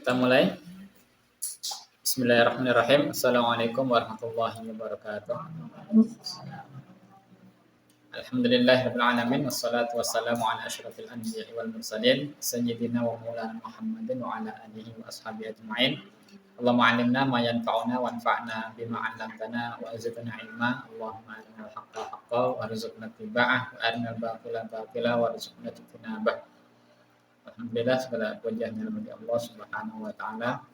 Kita mulai. Bismillahirrahmanirrahim. Assalamualaikum warahmatullahi wabarakatuh. Alhamdulillahirabbil alamin wassalatu wassalamu ala asyrafil anbiya'i wal mursalin sayyidina wa maulana Muhammadin wa ala alihi wa ashabihi ajma'in. Allahumma 'allimna ma yanfa'una wanfa'na bima 'allamtana wa zidna ilma. Allahumma arinal haqqa haqqan warzuqna ittiba'ah wa arinal batila batila warzuqna ijtinabah. Alhamdulillah, segala puji hanya bagi Allah Subhanahu wa taala.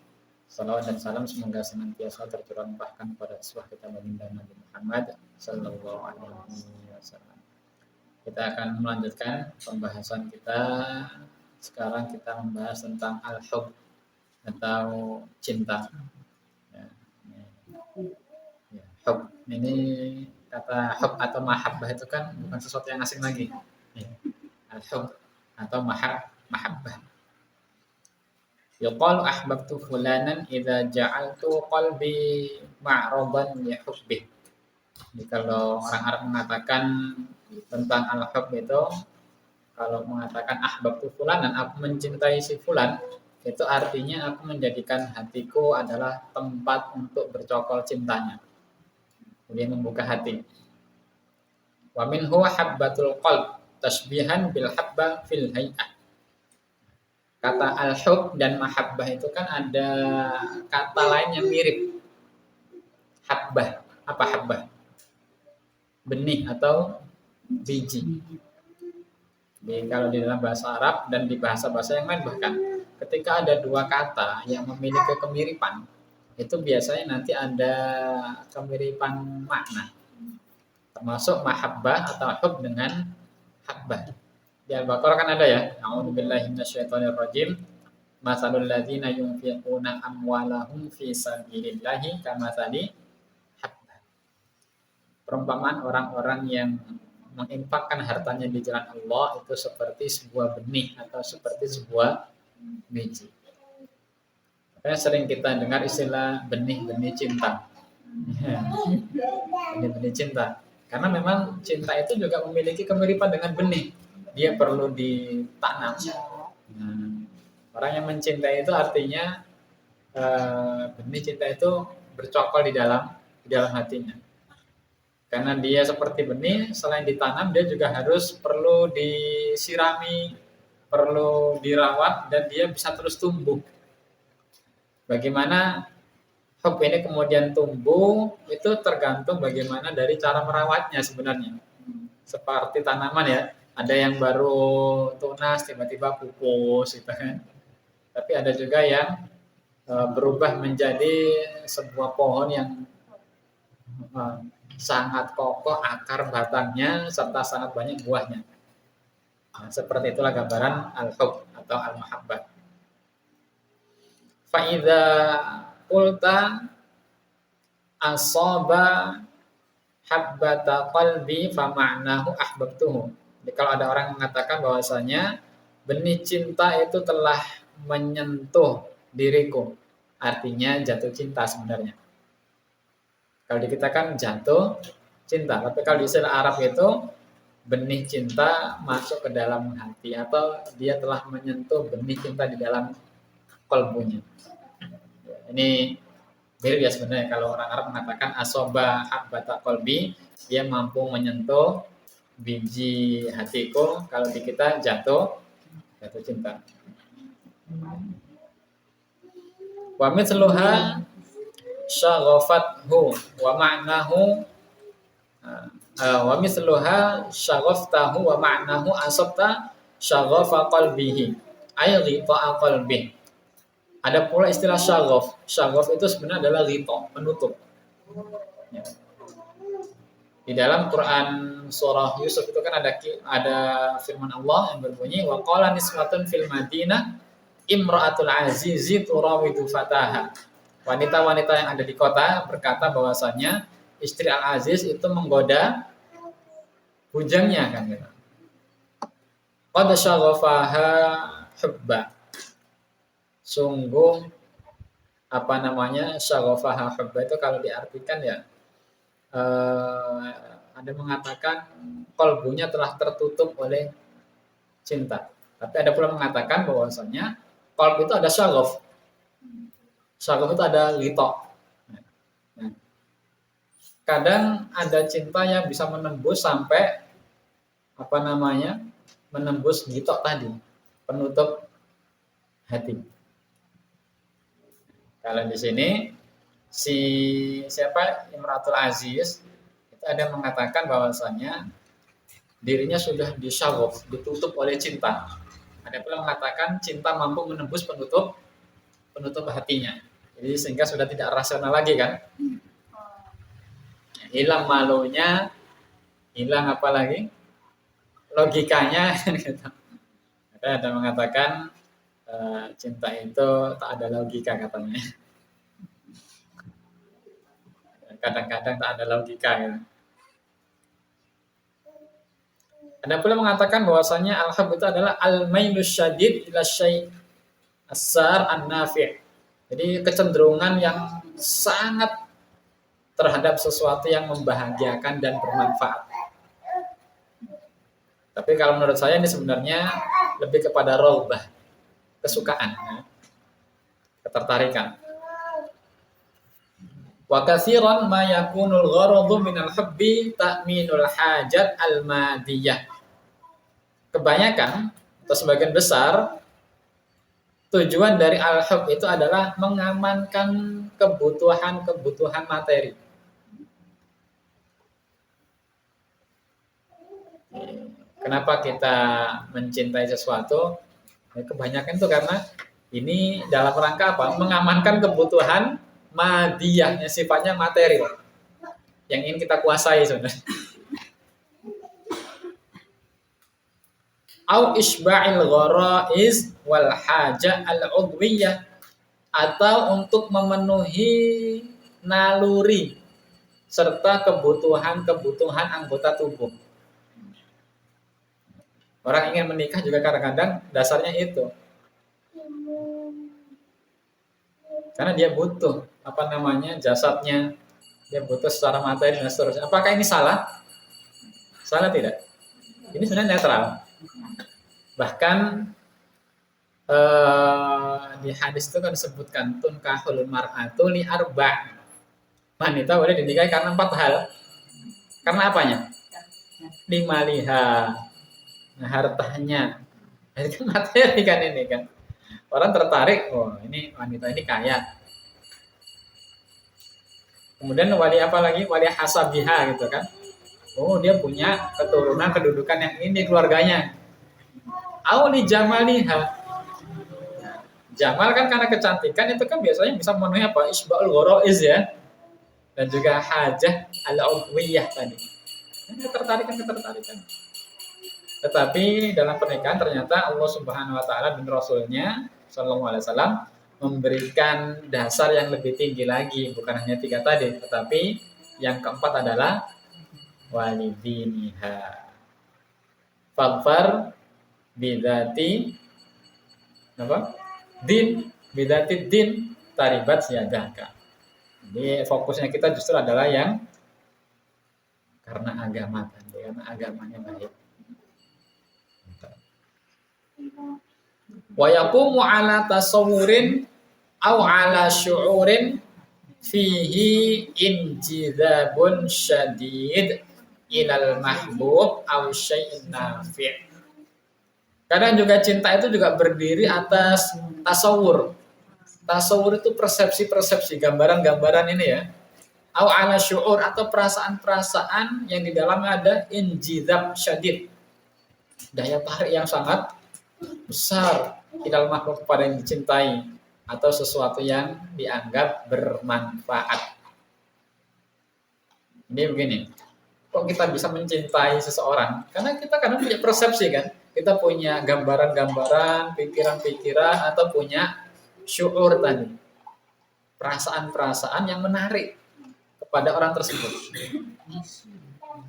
Salawat dan salam semoga senantiasa tercurahkan kepada uswah kita baginda Nabi Muhammad sallallahu alaihi wasallam. Kita akan melanjutkan pembahasan kita. Sekarang kita membahas tentang al-hub atau cinta. Hub ini, kata hub atau mahabbah itu kan bukan sesuatu yang asing lagi. Al-hub atau mahabbah. Yuqalu ahbabtu fulanan idza ja'altu qalbi ma'radan li hubbih. Jadi kalau orang Arab mengatakan tentang al-hub itu, kalau mengatakan ahbabtu fulanan, aku mencintai si fulan, itu artinya aku menjadikan hatiku adalah tempat untuk bercokol cintanya. Kemudian membuka hati. Wa minhu habbatul qalb tasbihan bil habba fil hay'ah. Kata al-hub dan mahabbah itu kan ada kata lain yang mirip. Habbah. Apa habbah? Benih atau biji. Jadi kalau di dalam bahasa Arab dan di bahasa-bahasa yang lain bahkan, ketika ada dua kata yang memiliki kemiripan, itu biasanya nanti ada kemiripan makna. Termasuk mahabbah atau hub dengan habbah. Di Al-Baqarah kan ada ya, a'udzubillahi minasyaitonirrajim. Masalul ladzina yunfiquna amwalahum fi sabilillahi kamatsali habbah. Perumpamaan orang-orang yang menginfakkan hartanya di jalan Allah itu seperti sebuah benih atau seperti sebuah biji. Makanya sering kita dengar istilah benih-benih cinta. Benih-benih cinta. Karena memang cinta itu juga memiliki kemiripan dengan benih. Dia perlu ditanam. Orang yang mencintai itu artinya benih cinta itu bercokol di dalam hatinya. Karena dia seperti benih, selain ditanam dia juga harus perlu disirami, perlu dirawat, dan dia bisa terus tumbuh. Bagaimana hub ini kemudian tumbuh itu tergantung bagaimana dari cara merawatnya sebenarnya. Seperti tanaman ya. Ada yang baru tunas tiba-tiba pupus gitu kan. Tapi ada juga yang berubah menjadi sebuah pohon yang sangat kokoh akar batangnya serta sangat banyak buahnya. Nah, seperti itulah gambaran al-hub atau al-mahabbah. Fa idza qulta asaba habbata qalbi fa ma'nahu ahbabtuhu. Jadi kalau ada orang mengatakan bahwasanya benih cinta itu telah menyentuh diriku, artinya jatuh cinta sebenarnya. Kalau di kita kan jatuh cinta, tapi kalau di istilah Arab itu benih cinta masuk ke dalam hati atau dia telah menyentuh benih cinta di dalam kolbunya. Ini mirip ya sebenarnya kalau orang Arab mengatakan asoba habbata qalbi, dia mampu menyentuh biji hatiku. Kalau di kita jatuh cinta. Wa mithluha syaghafathu wa ma'nahu wa mithluha shaghaftahu wa ma'nahu asabta syaghafa qalbihi ay ghita'a qalbi. Ada pula istilah syaghaf. Syaghaf itu sebenarnya adalah ghita, penutup. Ya. Di dalam Quran surah Yusuf itu kan ada firman Allah yang berbunyi wa qala niswatun fil madinah imra'atul azizi turawidu fataha. Wanita-wanita yang ada di kota berkata bahwasanya istri Al-Aziz itu menggoda bujangnya kan gitu. Qad syaghafaha hubba. Sungguh syaghafaha hubba itu kalau diartikan ya ada mengatakan kolbunya telah tertutup oleh cinta. Tapi ada pula mengatakan bahwasanya kolbu itu ada syaghaf. Syaguf itu ada litok. Nah, kadang ada cinta yang bisa menembus sampai apa namanya, menembus litok tadi, penutup hati. Kalau di sini si siapa Imratul Aziz itu ada yang mengatakan bahwasanya dirinya sudah disyaguf, ditutup oleh cinta. Ada pula mengatakan cinta mampu menembus penutup hatinya. Jadi sehingga sudah tidak rasional lagi kan. Hilang malunya, hilang apa lagi? Logikanya gitu. Ada mengatakan cinta itu tak ada logika katanya. Kadang-kadang tak ada logika gitu. Ada pula mengatakan bahwasanya al-hub itu adalah al-mailus syadid ila syai' as-sar an-nafi'. Jadi kecenderungan yang sangat terhadap sesuatu yang membahagiakan dan bermanfaat. Tapi kalau menurut saya ini sebenarnya lebih kepada raghbah, kesukaan, ya. Ketertarikan. Wa katsiran ma yakunul gharadu minal hubbi ta'minul hajat al-madiyah. Kebanyakan atau sebagian besar tujuan dari al-hub itu adalah mengamankan kebutuhan-kebutuhan materi. Kenapa kita mencintai sesuatu? Kebanyakan itu karena ini dalam rangka apa? Mengamankan kebutuhan madiyahnya, sifatnya materi yang ingin kita kuasai sebenarnya. Au isba'il gharaiz wal haja al-udwiyah, atau untuk memenuhi naluri serta kebutuhan-kebutuhan anggota tubuh. Orang ingin menikah juga kadang-kadang dasarnya itu. Karena dia butuh apa namanya, jasadnya, dia butuh secara materi dan seterusnya. Apakah ini salah? Salah tidak? Ini sebenarnya netral. Bahkan di hadis itu kan disebutkan tunkahul mar'atu li arba'. Wanita boleh dinikahi karena 4 hal. Karena apanya? Limaliha, nah, hartanya. Ini kan materi kan ini kan. Orang tertarik, oh ini wanita ini kaya. Kemudian wali apa lagi? Wali hasabiha gitu kan. Oh dia punya keturunan, kedudukan yang ini keluarganya. Auli jamaliha. Jamal kan karena kecantikan itu kan biasanya bisa memenuhi apa? Isba'ul ghoraiz ya. Dan juga hajah al-udwiyah tadi. Ketertarikan. Tetapi dalam pernikahan ternyata Allah Subhanahu wa taala dan Rasulnya sallallahu alaihi wasallam memberikan dasar yang lebih tinggi lagi, bukan hanya 3 tadi, tetapi yang keempat adalah walidiniha. Fadfar bidati apa? Bidati din taribat siyadaka. Jadi fokusnya kita justru adalah yang karena agama tadi, karena agamanya baik. Wa yaqumu ala tasawurin aw ala syu'urin fihi injidabun syadid ilal mahbub aw syai'in nafi'. Kadang juga cinta itu juga berdiri atas tasawur. Tasawur itu persepsi-persepsi, gambaran-gambaran ini ya. Aw ala syu'ur, atau perasaan-perasaan yang di dalamnya ada injidab syadid. Daya tarik yang sangat besar ilal mahbub, kepada yang dicintai atau sesuatu yang dianggap bermanfaat. Ini begini, kok kita bisa mencintai seseorang? Karena kita kadang punya persepsi kan, kita punya gambaran-gambaran, pikiran-pikiran, atau punya syu'ur tadi, perasaan-perasaan yang menarik kepada orang tersebut.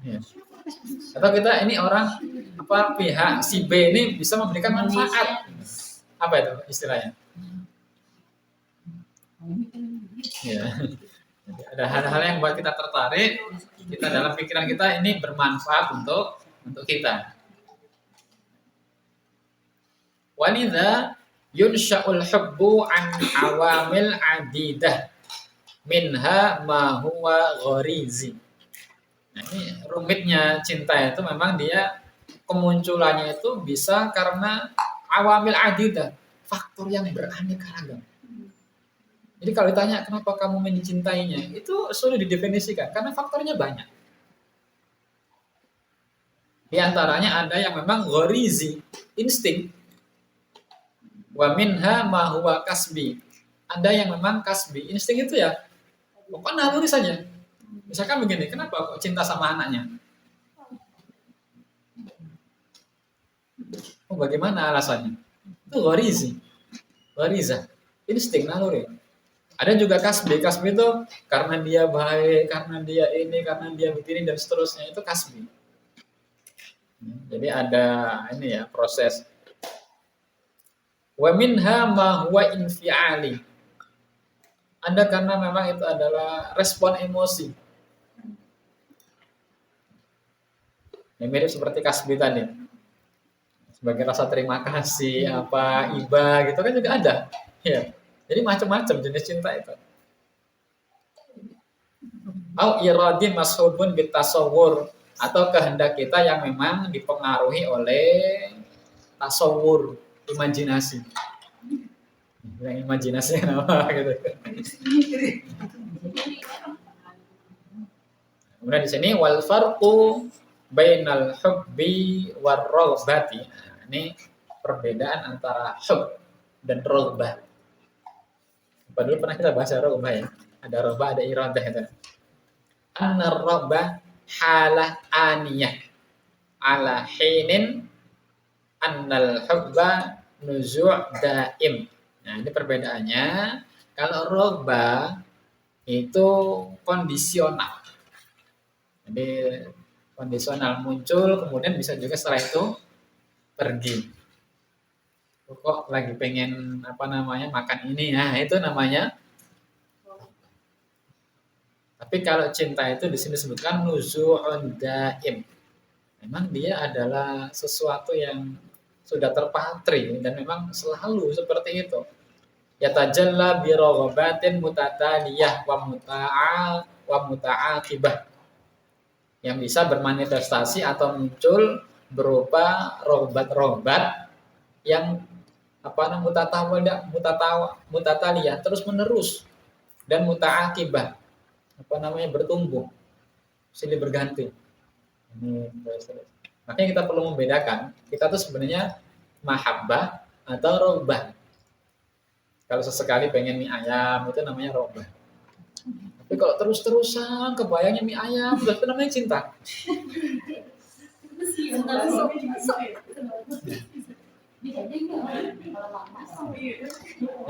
Ya. Atau kita ini orang apa, pihak si B ini bisa memberikan manfaat. Apa itu istilahnya? Ya. Jadi ada hal-hal yang buat kita tertarik, kita dalam pikiran kita ini bermanfaat untuk kita. Walidha Yunsha'ul hubbu an awamil adidah minha ma huwa gharizi. Nah, ini rumitnya cinta itu memang dia kemunculannya itu bisa karena awamil adidah, faktor yang beraneka ragam. Jadi kalau ditanya kenapa kamu mencintainya, itu sulit didefinisikan karena faktornya banyak. Di antaranya ada yang memang gharizi, insting. Wa minha ma huwa kasbi. Ada yang memang kasbi. Insting itu ya pokoknya naluri saja. Misalkan begini, kenapa kok cinta sama anaknya? Oh, bagaimana alasannya? Itu gharizi. Ghariza. Insting naluri. Ada juga kasbi. Kasbi itu karena dia baik, karena dia ini, karena dia begini dan seterusnya. Itu kasbi. Jadi ada ini ya proses. Wa minha ma huwa infiali. Ada karena memang itu adalah respon emosi. Yang mirip seperti kasbi tadi. Sebagai rasa terima kasih, apa iba gitu kan juga ada. Ya. Jadi macam-macam jenis cinta itu. Au iradi mashubun bitasawwur, atau kehendak kita yang memang dipengaruhi oleh tasawur, imajinasi. Yang imajinasi apa gitu. Kemudian di sini wal farqu bainal hubbi war raghbati. Ini perbedaan antara hub dan raghbah. Padahal pernah kita bahas raghbah ya. Ada raghbah, ada iradah itu. Anna raghbah halah aniyah ala hinin annal hubba nuzu' daim. Nah, ini perbedaannya. Kalau raghbah itu kondisional. Jadi kondisional muncul, kemudian bisa juga setelah itu pergi. Kok lagi pengen makan ini, nah itu namanya. Tapi kalau cinta itu di sini disebutkan nuzu'un daim. Memang dia adalah sesuatu yang sudah terpatri dan memang selalu seperti itu. Yatajalla bi raghabatin mutataliyah wa muta'aqibah. Yang bisa bermanifestasi atau muncul berupa rohbat yang mutataliyah terus menerus dan muta'aqibah bertumbuh silih berganti. Makanya kita perlu membedakan, kita tuh sebenarnya mahabbah atau rohbah. Kalau sesekali pengen mie ayam itu namanya rohbah. Tapi kalau terus-terusan kebayangnya mie ayam, itu namanya cinta.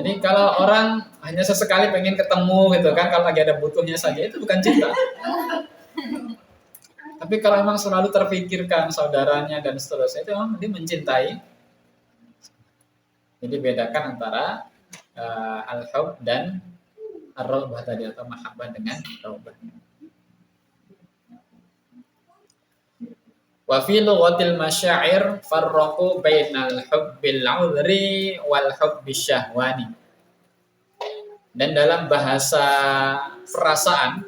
Jadi kalau orang hanya sesekali pengen ketemu gitu kan, kalau lagi ada butuhnya saja, itu bukan cinta. Tapi kalau memang selalu terpikirkan saudaranya dan seterusnya, itu memang dia mencintai. Jadi bedakan antara al-hub dan ar-raghbah tadi, atau mahabbah dengan raghbah. Wa fi lughatil masyair farraqu bainal hubbil 'udhri wal hubbish syahwani. Dan dalam bahasa perasaan,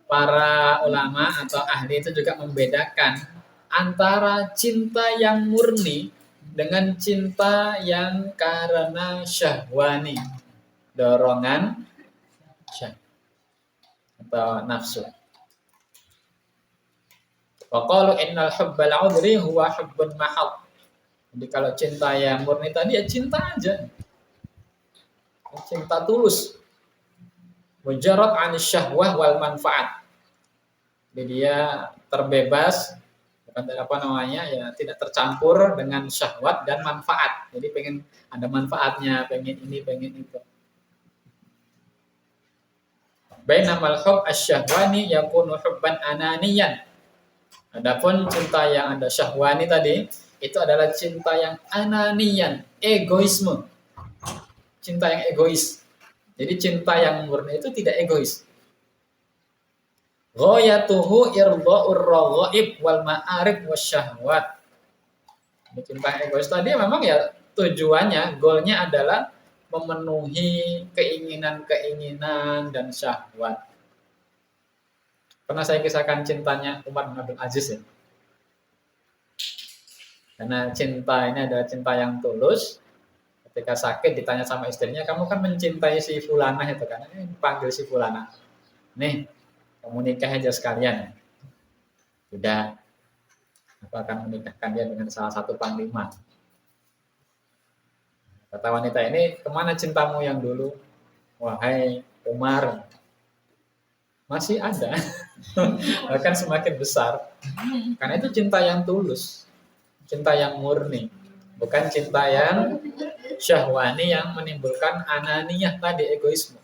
para ulama atau ahli itu juga membedakan antara cinta yang murni dengan cinta yang karena syahwani, dorongan atau nafsu. Wa qalu innal hubbal 'udhri huwa hubbun mahad. Jadi kalau cinta yang murni tadi ya cinta aja. Cinta tulus. Mujarrad 'ani syahwah wal manfaat. Jadi dia terbebas, ya tidak tercampur dengan syahwat dan manfaat. Jadi pengen ada manfaatnya, pengen ini, pengen itu. Bainamal hubb asy-syahwani yakunu hubban ananiyan. Adapun cinta yang ada syahwani tadi, itu adalah cinta yang ananiyan, egoisme. Cinta yang egois. Jadi cinta yang murni itu tidak egois. Ghayatuhu irdha'ur raghaib wal ma'arib wasyahwat. Cinta yang egois tadi memang ya tujuannya, goalnya adalah memenuhi keinginan-keinginan dan syahwat. Pernah saya kisahkan cintanya Umar bin Abdul Aziz ya. Karena cinta ini adalah cinta yang tulus. Ketika sakit ditanya sama istrinya, kamu kan mencintai si Fulanah itu kan? Panggil si Fulanah. Nih, kamu nikah aja sekalian. Sudah, aku akan menikahkan dia dengan salah satu panglima. Kata wanita ini, kemana cintamu yang dulu? Wahai Umar, masih ada. Bahkan semakin besar. Karena itu cinta yang tulus. Cinta yang murni. Bukan cinta yang syahwani yang menimbulkan ananiyah tadi, egoisme.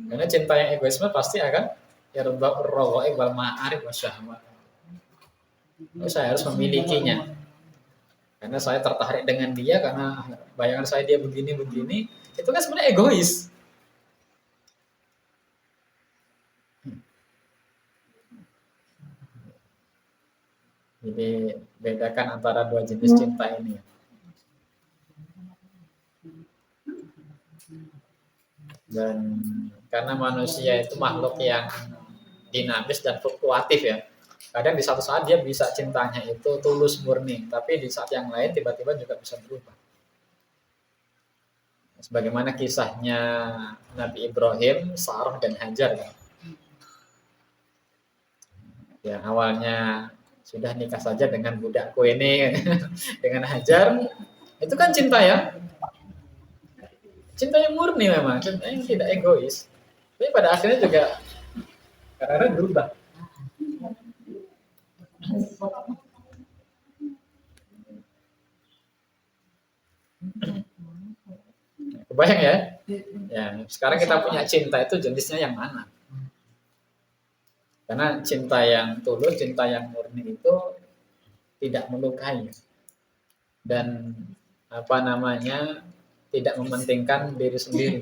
Karena cinta yang egoisme pasti akan yarudha'ur-raghaib wal ma'arif wasyahwat. Saya harus memilikinya. Karena saya tertarik dengan dia, karena bayangan saya dia begini-begini, itu kan sebenarnya egois. Jadi bedakan antara dua jenis cinta ini. Dan karena manusia itu makhluk yang dinamis dan fluktuatif ya. Kadang di satu saat dia bisa cintanya itu tulus murni, tapi di saat yang lain tiba-tiba juga bisa berubah. Sebagaimana kisahnya Nabi Ibrahim, Sarah dan Hajar. Ya, awalnya sudah nikah saja dengan budakku ini, dengan Hajar, itu kan cinta ya. Cinta yang murni memang, cinta yang tidak egois. Tapi pada akhirnya juga kadang-kadang berubah. Kebayang ya? Ya, sekarang kita punya cinta itu jenisnya yang mana? Karena cinta yang tulus, cinta yang murni itu tidak melukai dan tidak mementingkan diri sendiri.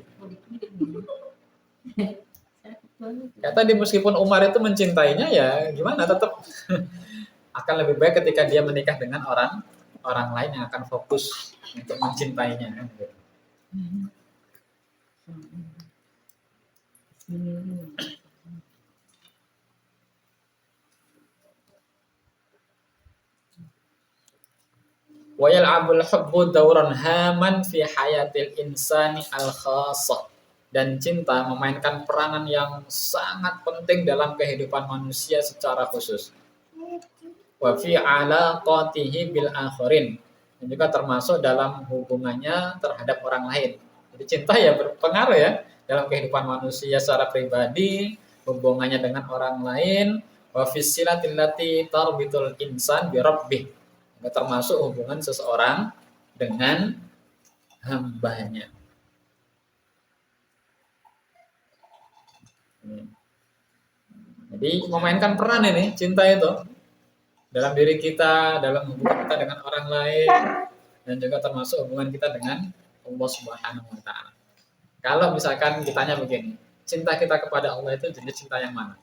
Ya tadi meskipun Umar itu mencintainya ya gimana, tetap akan lebih baik ketika dia menikah dengan orang lain yang akan fokus untuk mencintainya. Wa yal'abul hubbu dawran haman fi hayatil insani al-khassah. Dan cinta memainkan peranan yang sangat penting dalam kehidupan manusia secara khusus. Wa fi alaqatihi bil akhirin. Dan juga termasuk dalam hubungannya terhadap orang lain. Jadi cinta ya berpengaruh ya dalam kehidupan manusia secara pribadi, hubungannya dengan orang lain, wa fi silatil lati tarbitul insan bi rabbih. Termasuk hubungan seseorang dengan hambanya. Jadi memainkan peran ini cinta itu dalam diri kita, dalam hubungan kita dengan orang lain, dan juga termasuk hubungan kita dengan Allah Subhanahu wa Ta'ala. Kalau misalkan ditanya begini, cinta kita kepada Allah itu jenis cinta yang mana?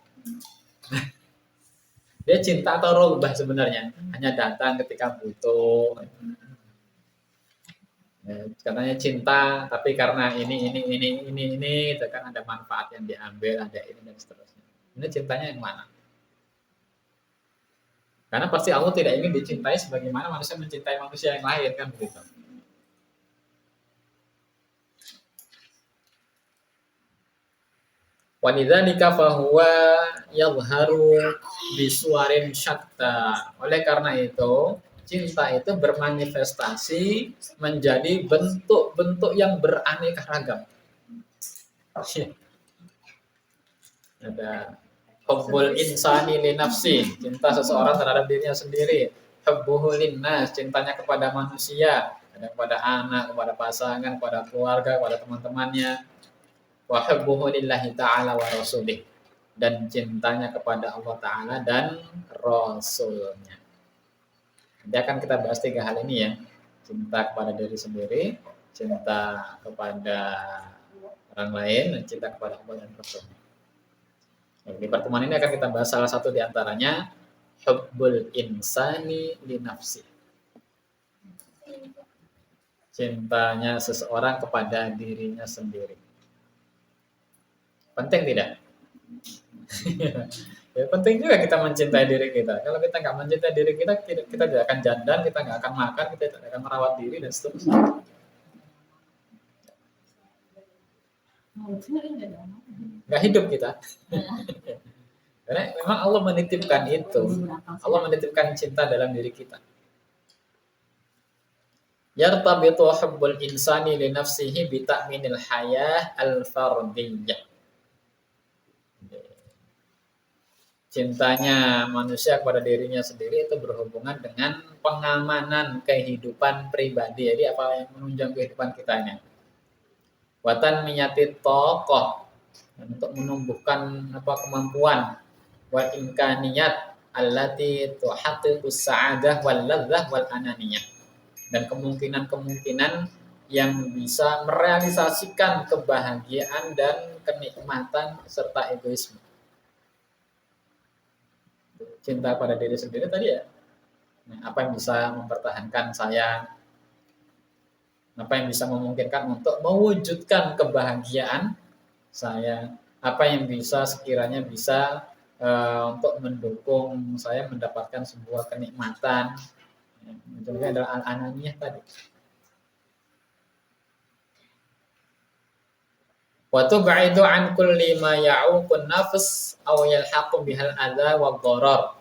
Dia cinta atau rogbah sebenarnya? Hanya datang ketika butuh. Ya, katanya cinta, tapi karena ini, itu kan ada manfaat yang diambil, ada ini dan seterusnya. Ini cintanya yang mana? Karena pasti Allah tidak ingin dicintai sebagaimana manusia mencintai manusia yang lain kan begitu. Walidzalika fahuwa yadhharu bisuwarin syatta. Oleh karena itu, cinta itu bermanifestasi menjadi bentuk-bentuk yang beraneka ragam. Ada hubbul insani li nafsi, cinta seseorang terhadap dirinya sendiri. Hubbuhu linnas, cintanya kepada manusia, kepada anak, kepada pasangan, kepada keluarga, kepada teman-temannya. Wa hubbuhu lillahi ta'ala wa rasulih, dan cintanya kepada Allah Ta'ala dan Rasulnya. Nanti akan kita bahas 3 hal ini ya. Cinta kepada diri sendiri, cinta kepada orang lain, dan cinta kepada Allah dan Rasulnya. Di pertemuan ini akan kita bahas salah satu di antaranya, hubbul insani li nafsi. Cintanya seseorang kepada dirinya sendiri. Penting tidak? Ya, penting juga kita mencintai diri kita. Kalau kita nggak mencintai diri kita, kita tidak akan jalan, kita nggak akan makan, kita tidak akan merawat diri dan seterusnya. Nggak hidup kita. Karena memang Allah menitipkan itu. Allah menitipkan cinta dalam diri kita. Yartabitu hubbul insani li nafsihi bi ta'minil hayah al-fardiyyah. Cintanya manusia kepada dirinya sendiri itu berhubungan dengan pengamanan kehidupan pribadi. Jadi apa yang menunjang kehidupan kitanya. Watan menyati tokoh untuk menumbuhkan kemampuan wal imkaniyat allati tuhaqqiqu sa'adah wal ladzah wal ananiyah. Dan kemungkinan-kemungkinan yang bisa merealisasikan kebahagiaan dan kenikmatan serta egoisme. Cinta pada diri sendiri tadi ya. Apa yang bisa mempertahankan saya? Apa yang bisa memungkinkan untuk mewujudkan kebahagiaan saya? Apa yang bisa sekiranya bisa untuk mendukung saya mendapatkan sebuah kenikmatan? Itu adalah al-ananiyah tadi. Wa tub'idu an kulli ma ya'uqun nafs aw yalhaqu bihal adza wa dharar.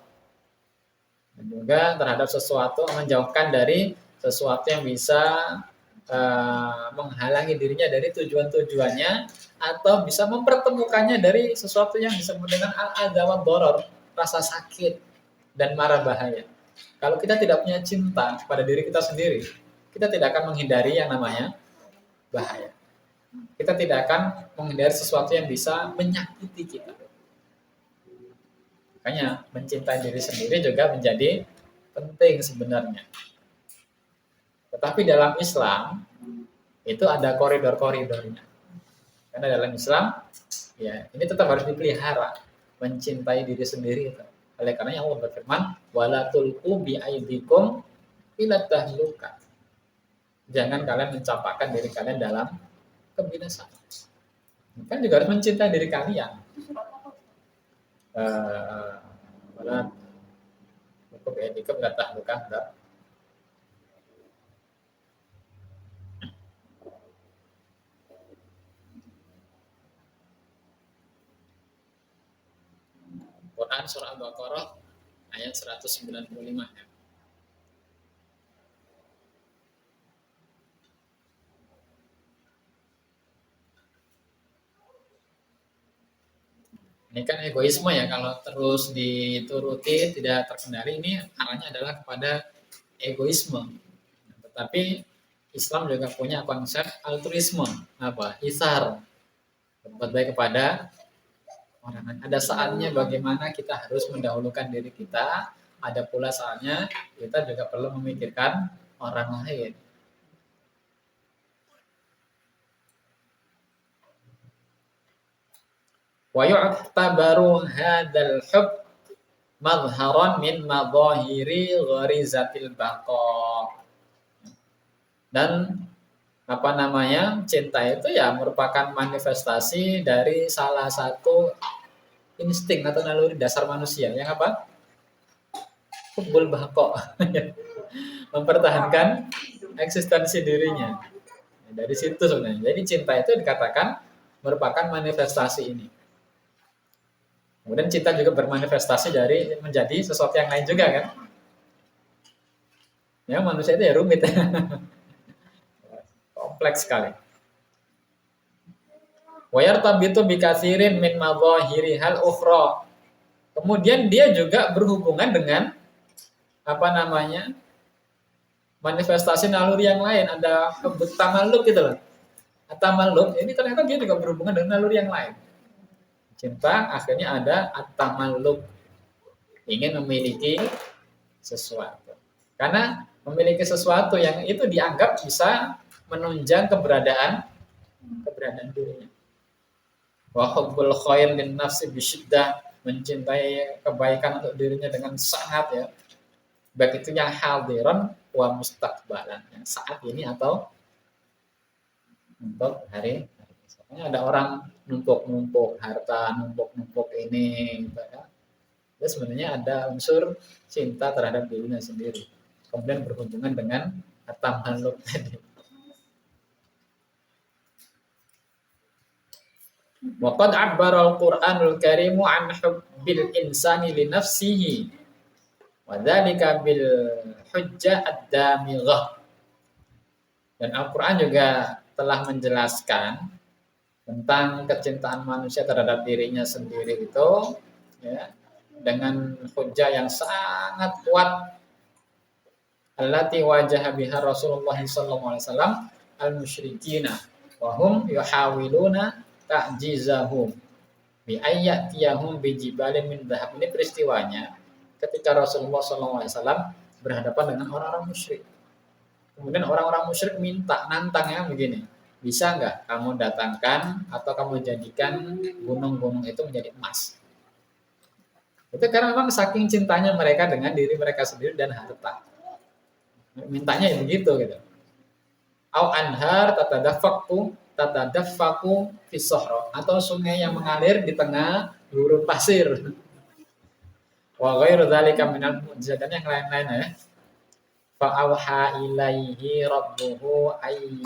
Dan juga terhadap sesuatu, menjauhkan dari sesuatu yang bisa menghalangi dirinya dari tujuan-tujuannya atau bisa mempertemukannya dari sesuatu yang disebut dengan al-adza wa dharar, rasa sakit dan mara bahaya. Kalau kita tidak punya cinta pada diri kita sendiri, kita tidak akan menghindari yang namanya bahaya. Kita tidak akan menghindari sesuatu yang bisa menyakiti kita. Makanya mencintai diri sendiri juga menjadi penting sebenarnya. Tetapi dalam Islam itu ada koridor-koridornya. Karena dalam Islam ya ini tetap harus dipelihara, mencintai diri sendiri itu. Oleh karena Allah berfirman, wala tulqu bi aydikum ila tahlukah. Jangan kalian mencampakkan diri kalian dalam kebinasaan. Kan juga harus mencintai diri kalian. Wala tulqu bi aydikum ila tahlukah. Quran surah Al-Baqarah ayat 195 ya. Ini kan egoisme ya, kalau terus dituruti tidak terkendali, ini arahnya adalah kepada egoisme. Tetapi Islam juga punya konsep altruisme, ihsan, berbuat baik kepada orang lain. Ada saatnya bagaimana kita harus mendahulukan diri kita, ada pula saatnya kita juga perlu memikirkan orang lain. Wa yu'tabaru hadzal hubb madharan min madhahiri gharizatil baqa. Dan cinta itu ya merupakan manifestasi dari salah satu insting atau naluri dasar manusia yang apa? Hubbul baqa. Mempertahankan eksistensi dirinya. Dari situ sebenarnya. Jadi cinta itu dikatakan merupakan manifestasi ini. Kemudian cinta juga bermanifestasi dari menjadi sesuatu yang lain juga kan. Ya manusia itu ya rumit. Kompleks sekali. Wa yartabitu bi katsirin min madhahiri hal ukhra. Kemudian dia juga berhubungan dengan manifestasi naluri yang lain, ada tamalluq gitu loh. Tamalluq ini ternyata dia juga berhubungan dengan naluri yang lain. Cinta akhirnya ada at-tamalluq, ingin memiliki sesuatu. Karena memiliki sesuatu yang itu dianggap bisa menunjang keberadaan dirinya. Wa hubbul khair lin nafsi bisyiddah mencintai kebaikan untuk dirinya dengan sangat ya, baik itu yang hadiran wa mustaqbalan, yang saat ini atau untuk hari. Misalnya ada orang numpuk-numpuk harta, numpuk-numpuk ini, gitu ya. Itu sebenarnya ada unsur cinta terhadap dirinya sendiri. Kemudian berhubungan dengan harta makhluk tadi. Waqad 'abbara al-Qur'anul Karimu an hubbil insani li nafsihi wa dzalika bil hujjah ad-damighah. Dan Al-Qur'an juga telah menjelaskan tentang kecintaan manusia terhadap dirinya sendiri itu ya, dengan hujjah yang sangat kuat, allati wajaha biha Rasulullah sallallahu alaihi wasallam al-musyrikina wa hum yuhawiluna ta'jizahum bi ayyatiyahum bi jibalin min dhahab. Ini peristiwanya ketika Rasulullah sallallahu alaihi wasallam berhadapan dengan orang-orang musyrik. Kemudian orang-orang musyrik minta, nantangnya begini, bisa nggak kamu datangkan atau kamu jadikan gunung-gunung itu menjadi emas? Itu karena memang saking cintanya mereka dengan diri mereka sendiri dan harta. Mintanya begitu gitu. Au anhar tatadaffaku fi sahra, atau sungai yang mengalir di tengah gurun pasir. Wa ghairu dzalika minal mu'jizat, dan yang lain-lain ya. Fa auha ilaihi rabbuhu ay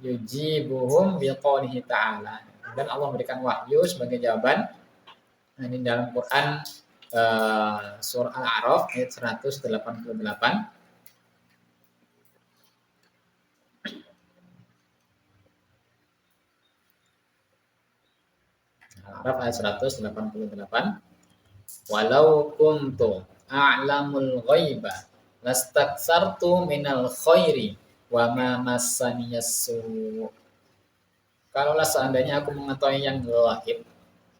yujibuhum biqaulihi ta'ala. Dan Allah memberikan wahyu sebagai jawaban. Nah, ini dalam Quran surah Al-A'raf ayat 188. Al-A'raf ayat 188. Walau kuntu a'lamul ghaiba lastaksartu minal khairi wa ma massaniyas su'. Kalaulah seandainya aku mengetahui yang gaib,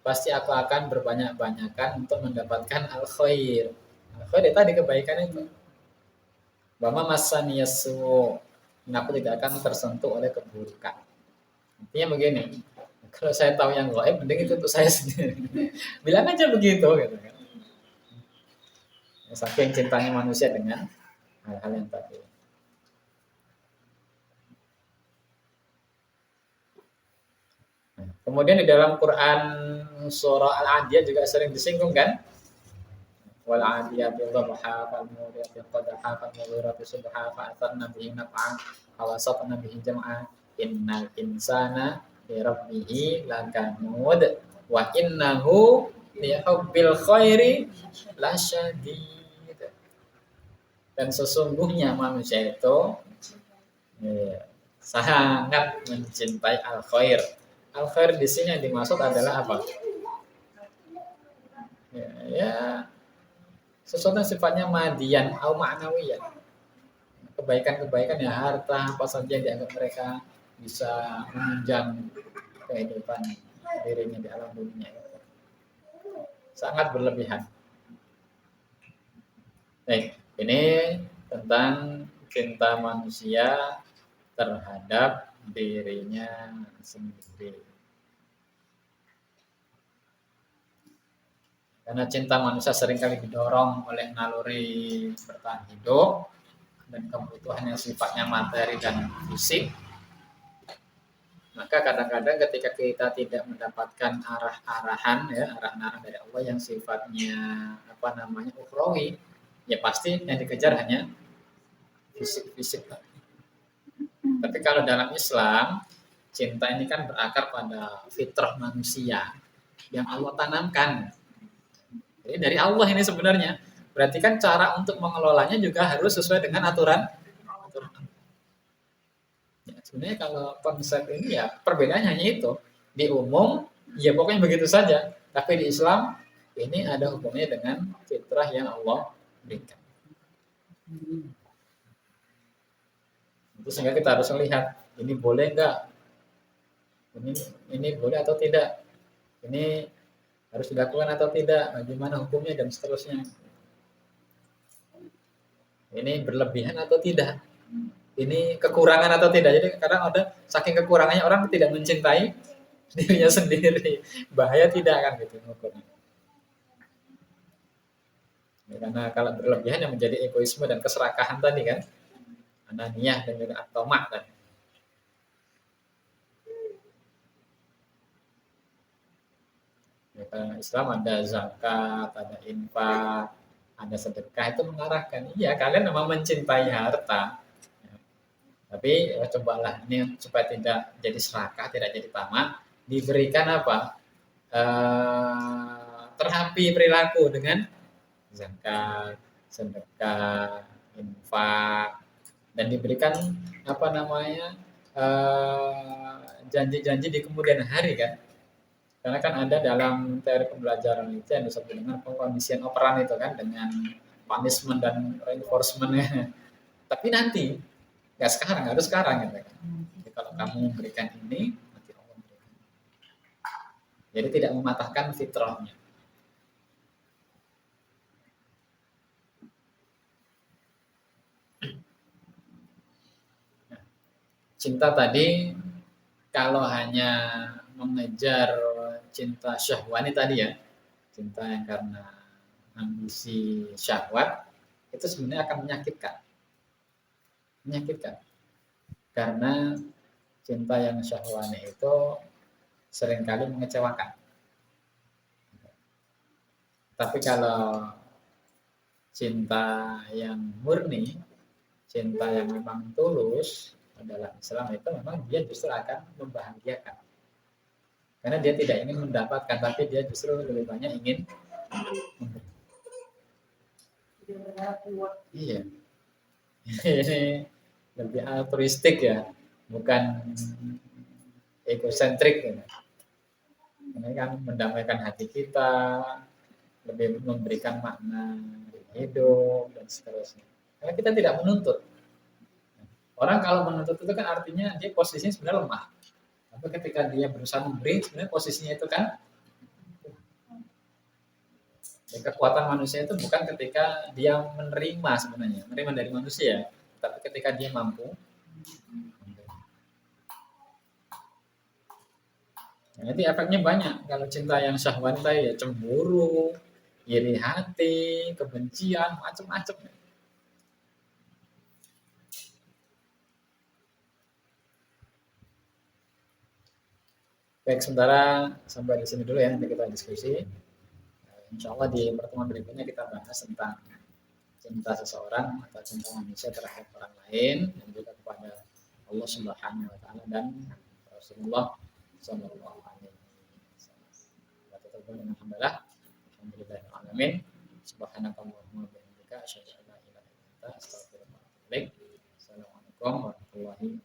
pasti aku akan berbanyak-banyakan untuk mendapatkan al-khair. Al-khair itu tadi kebaikan itu. Wa ma massaniyas su', dan aku tidak akan tersentuh oleh keburukan. Intinya begini, kalau saya tahu yang gaib, mending itu untuk saya sendiri. Bilang aja begitu gitu kan. Saking cintanya manusia dengan hal-hal yang tadi. Kemudian di dalam Quran surah Al-Adiyah juga sering disinggung kan? Wal 'adiyati dhabha fal muriyati qadha fal mughirati subha fa atarna bihi naf'a awasatna bihi jam'a innal insana li rabbih lakanud wa innahu li hubbil khairi lasyadid. Dan sesungguhnya manusia itu sangat mencintai al-khair. Al-khair di sini yang dimaksud adalah apa? Ya, sesuatu yang sifatnya madian atau ma'nawiyan. Kebaikan-kebaikan ya, harta apa saja yang dianggap mereka bisa menunjang kehidupan dirinya di alam dunia. Sangat berlebihan. Ini tentang cinta manusia terhadap dirinya sendiri. Karena cinta manusia seringkali didorong oleh naluri bertahan hidup dan kebutuhan yang sifatnya materi dan fisik. Maka kadang-kadang ketika kita tidak mendapatkan arah-arahan ya, arah-arahan dari Allah yang sifatnya ukhrawi, ya pasti yang dikejar hanya fisik-fisik. Tapi kalau dalam Islam, cinta ini kan berakar pada fitrah manusia yang Allah tanamkan. Jadi dari Allah ini sebenarnya. Berarti kan cara untuk mengelolanya juga harus sesuai dengan aturan. Ya, sebenarnya kalau konsep ini ya perbedaannya hanya itu. Di umum, ya pokoknya begitu saja. Tapi di Islam, ini ada hubungannya dengan fitrah yang Allah berikan. Itu sehingga kita harus melihat ini boleh enggak, ini boleh atau tidak, ini harus dilakukan atau tidak, bagaimana hukumnya dan seterusnya. Ini berlebihan atau tidak, ini kekurangan atau tidak. Jadi kadang ada saking kekurangannya orang tidak mencintai dirinya sendiri, bahaya tidak kan gitu hukumnya. Ya, karena kalau berlebihan yang menjadi egoisme dan keserakahan tadi kan, ananiyah dan juga at-tamak tadi. Ya, kalau Islam ada zakat, ada infak, ada sedekah itu mengarahkan. Iya, kalian memang mencintai harta. Ya, tapi ya, cobalah ini supaya tidak jadi serakah, tidak jadi tamak, diberikan apa? Terapi perilaku dengan zakat, sedekah, infak, dan diberikan apa namanya janji-janji di kemudian hari kan. Karena kan ada dalam teori pembelajaran itu yang disebut dengan pengkondisian operan itu kan dengan punishment dan reinforcement ya. Tapi nanti nggak sekarang, harus sekarang gitu kan. Jadi kalau kamu memberikan ini, nanti Allah memberikan. Jadi tidak mematahkan fitrahnya. Cinta tadi kalau hanya mengejar cinta syahwani tadi ya, cinta yang karena ambisi syahwat, itu sebenarnya akan menyakitkan. Menyakitkan. Karena cinta yang syahwani itu seringkali mengecewakan. Tapi kalau cinta yang murni, cinta yang memang tulus adalah Islam itu memang dia justru akan membahagiakan. Karena dia tidak ingin mendapatkan, tapi dia justru lebih banyak ingin memberi. Iya. Ini lebih altruistik ya, bukan egosentrik ya. Ini kan mendamaikan hati kita, lebih memberikan makna hidup dan seterusnya. Karena kita tidak menuntut. Orang kalau menuntut itu kan artinya dia posisinya sebenarnya lemah. Tapi ketika dia berusaha memberi, sebenarnya posisinya itu kan ya, kekuatan manusia itu bukan ketika dia menerima sebenarnya, menerima dari manusia, tapi ketika dia mampu. Nah, nanti efeknya banyak. Kalau cinta yang syahwat ya cemburu, iri hati, kebencian, macam-macam. Baik, sementara sampai di sini dulu ya, nanti kita diskusi. Insya Allah di pertemuan berikutnya kita bahas tentang cinta seseorang atau cinta manusia terhadap orang lain dan juga kepada Allah Subhanahu wa taala dan Rasulullah sallallahu alaihi wasallam. Kita tutup dengan hamdalah. Alhamdulillahil alamin. Subhanakallahumma wa bihamdika asyhadu an la ilaha illa anta astaghfiruka wa atubu ilaik. Assalamualaikum warahmatullahi wabarakatuh.